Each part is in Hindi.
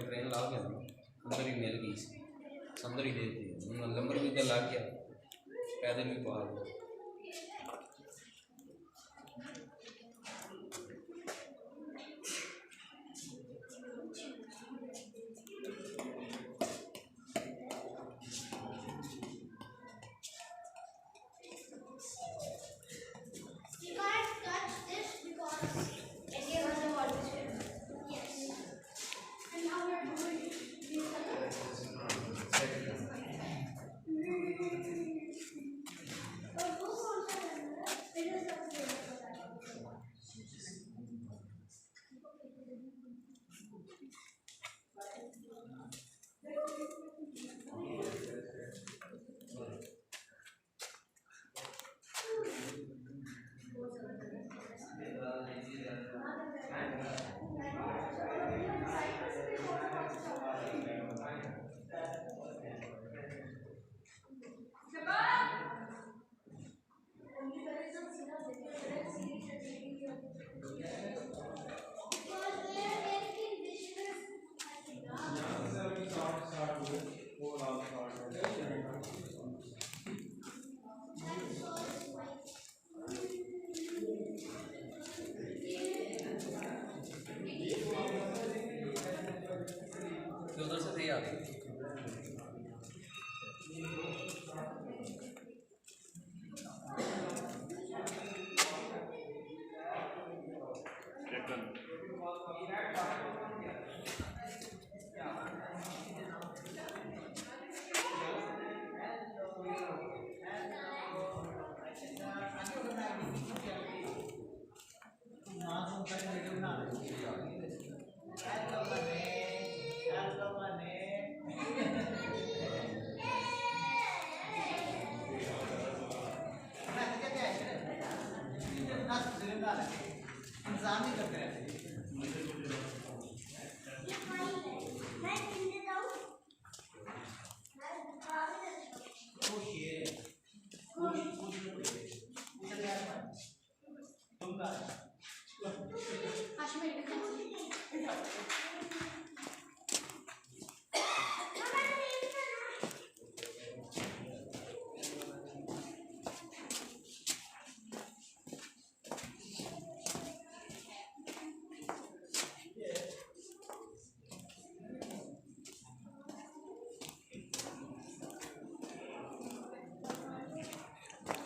ट्रेन ला गया अंदर ही मिल गई अंदर ही दे दी नंबर भी तो लग गया पैदल भी पा गया उधर से सही आ गई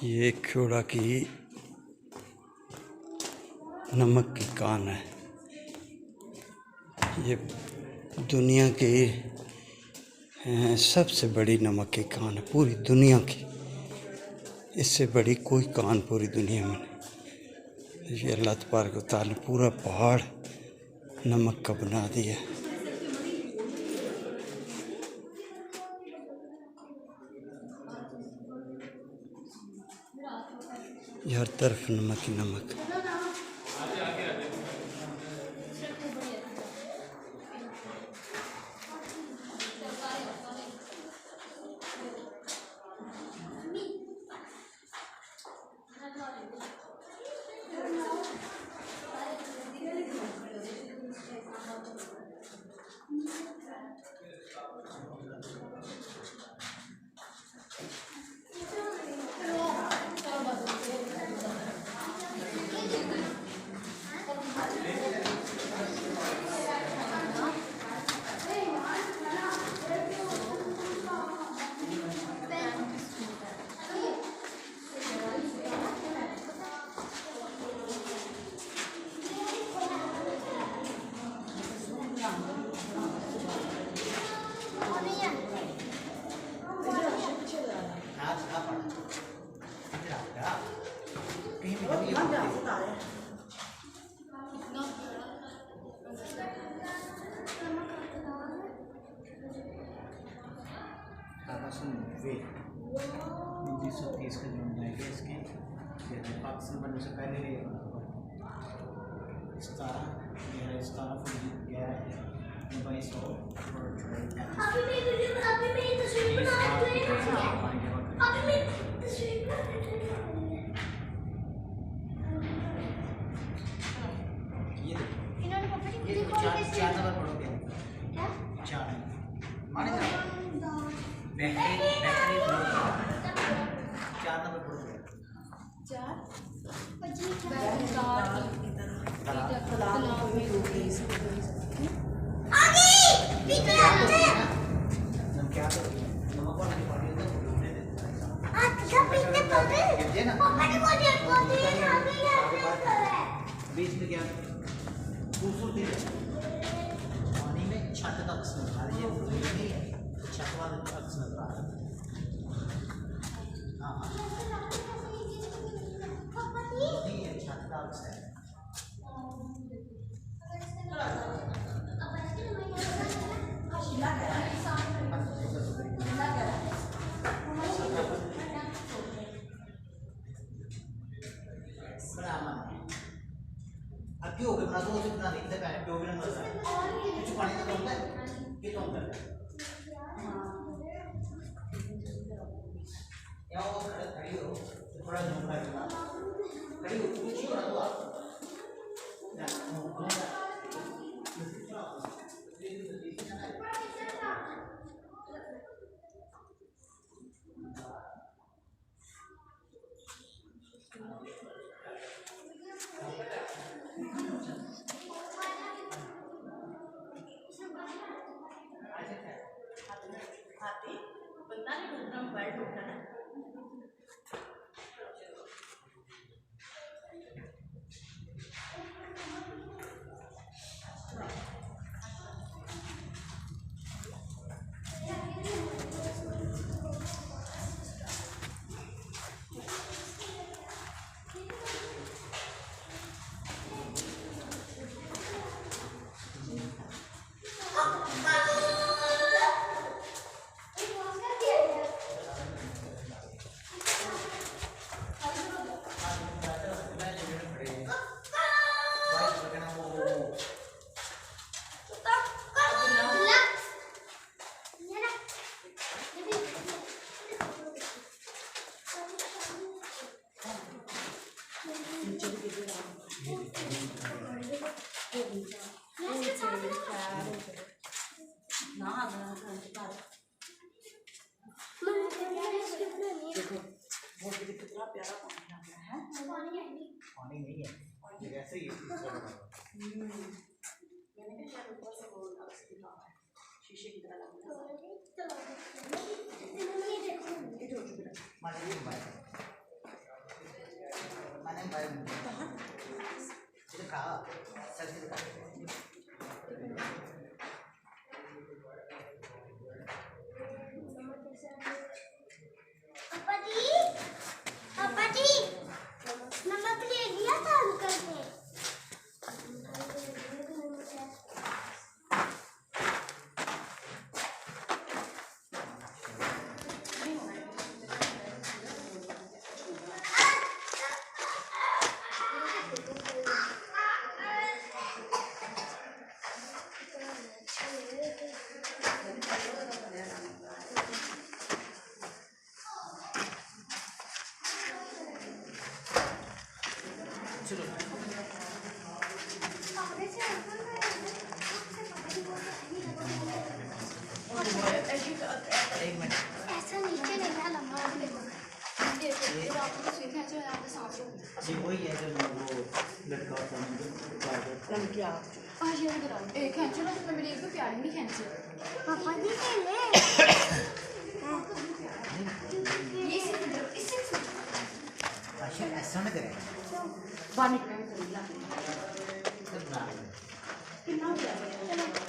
ये क्योड़ा की नमक की कान है। ये दुनिया की सबसे बड़ी नमक की कान है पूरी दुनिया की। इससे बड़ी कोई कान पूरी दुनिया में नहीं। ये अल्लाह तबारक व तआला ने पूरा पहाड़ नमक का बना दिया। ये हर तरफ नमक ही नमक। $1930 का जो है इसके पाकिस्तान बनने से पहले 4 नंबर पढ़ोगे क्या 4 माने बेहतरीन 4 नंबर पढ़ोगे 20 में क्या खूबसूरती पानी में छत का अक्स नजर आ रही है नहीं है छत वाला अक्स नजर आ रहा है हाँ नहीं है छत का अक्स है क्यों हो गया बना दो इतना नहीं था पहले क्यों भी ना मजा कुछ पानी तो कम है ये कम कर या वो खड़ी हो थोड़ा जूम कर खड़ी हो कुछ ही बना दो आप देखो बहुत कितना प्यारा पानी आ गया है पानी नहीं है ये वैसे ही मैंने कहा शायद ऊपर से वो अक्स दिखा है शीशे की तरह लग रहा है इधर हो चुका मैंने भाई इधर कहा सर से वही है जो वो लड़का होता है क्या खींचो ना तो मेरी एक तो प्यारी नहीं खींची पापा जी खेले अच्छा ऐसा ना करें पानी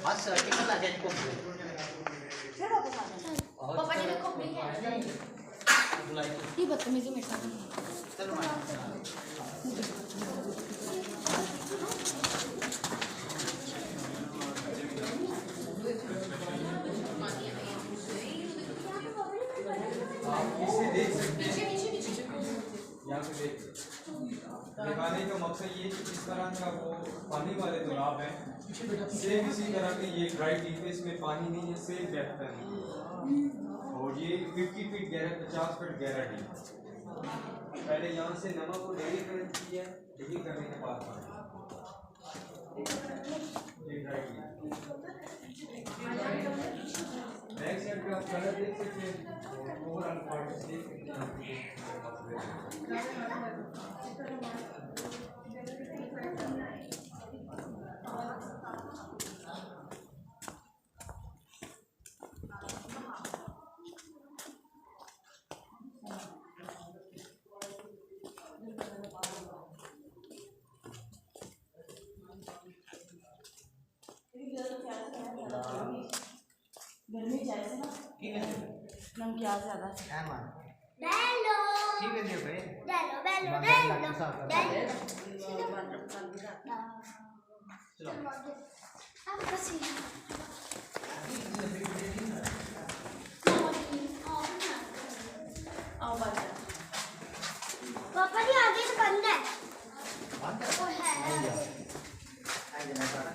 बस कितना लगे इनको पापा जी ने को नहीं है ये बदतमीजी मेरे साथ चलो दिखाने का मकसद ये कि जिस तरह का वो पानी वाले तालाब है सेम इसी तरह के ये ड्राई टी पे इसमें पानी नहीं है, सेम डेप्थ है और ये 50 फीट गहरा 50 फीट गहरा डी। पहले यहाँ से नमक को डिगिंग करनी है, डिगिंग करने के बाद ये ड्राई टी बैक साइड पे आप कलर देख सकते हैं और ओवरऑल पार्ट देख सकते हैं। गर्मी जाए ना नमकीन ज़्यादा Bello. ठीक है जी भाई Bello, bello, बंदर bello. लग साफ Bello. Ah, così. आओ बात पापा जी आगे तो बंद है बंद वो है आई जाना सारा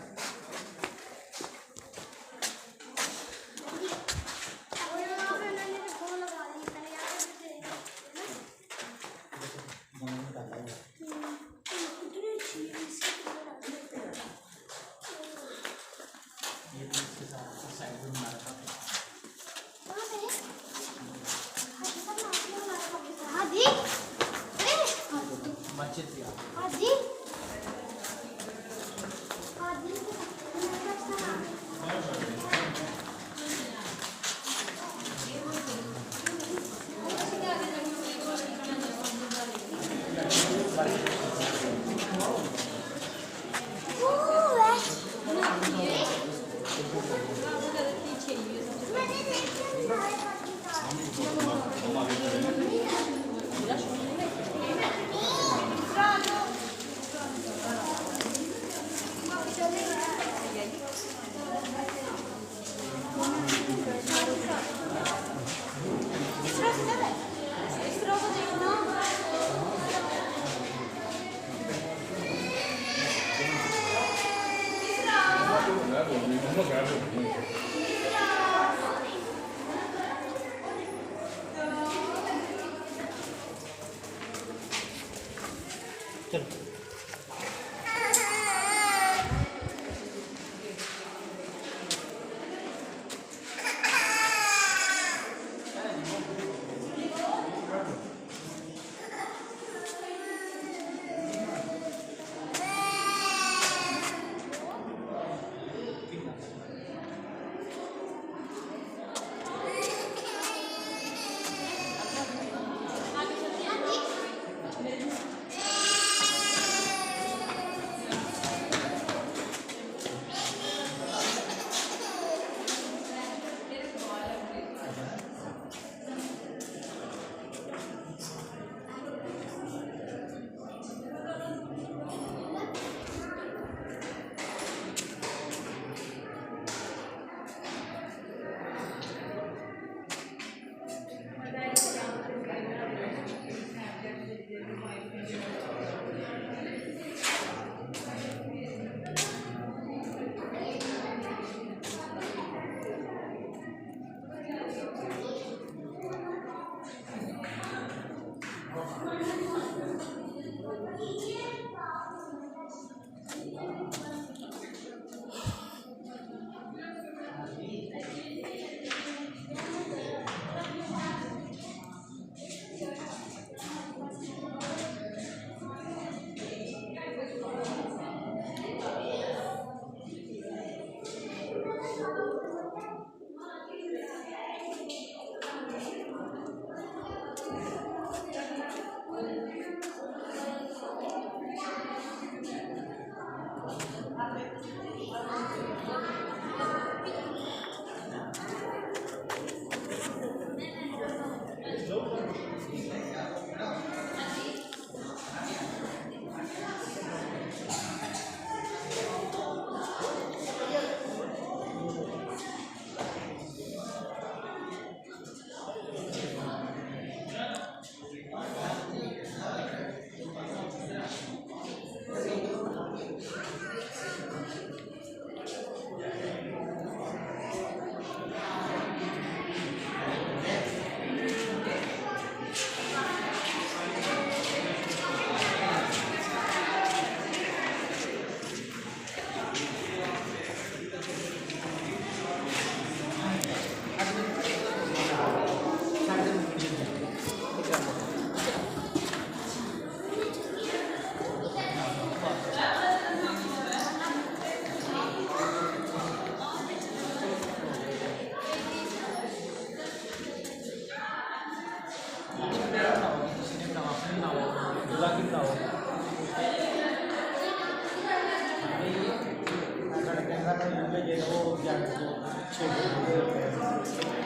और यहाँ पे मैंने फोन लगा दी पहले यहाँ पे मन कर रहा है कितनी अच्छी है इसकी ये भी इसके साथ साइड में बना रखा है हादी मस्जिद भी आ हादी हादी चलो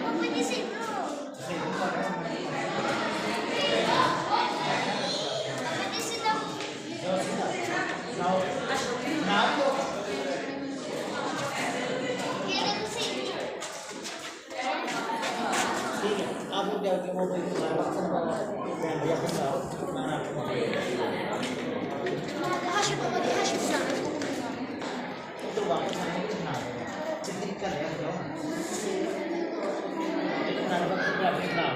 मम्मी जी सीखो मम्मी जी सीखो ये देखो सीखो ठीक है आप लोग जाके वो हर्ष तो वापस आने के ना जितनी कल है जाओ इतना वक्त का भी ना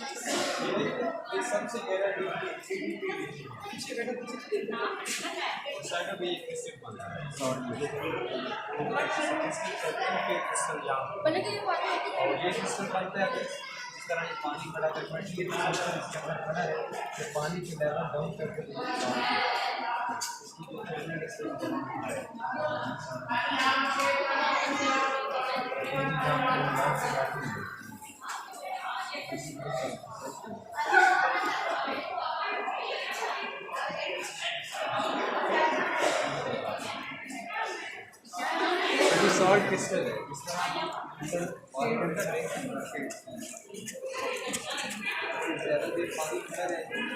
ये सबसे गहरा साइड में एक स्टेप बना है पहले के और ये सिस्टम बनता है जिस तरह ये पानी बड़ा कर ये सिस्टम इसके अंदर बना है कि पानी की लेवल डाउन करके इसकी जो ट्रेनिंग सॉल्ट क्रिस्टल है इस तरह और ज़्यादा देर पानी खड़ा रहे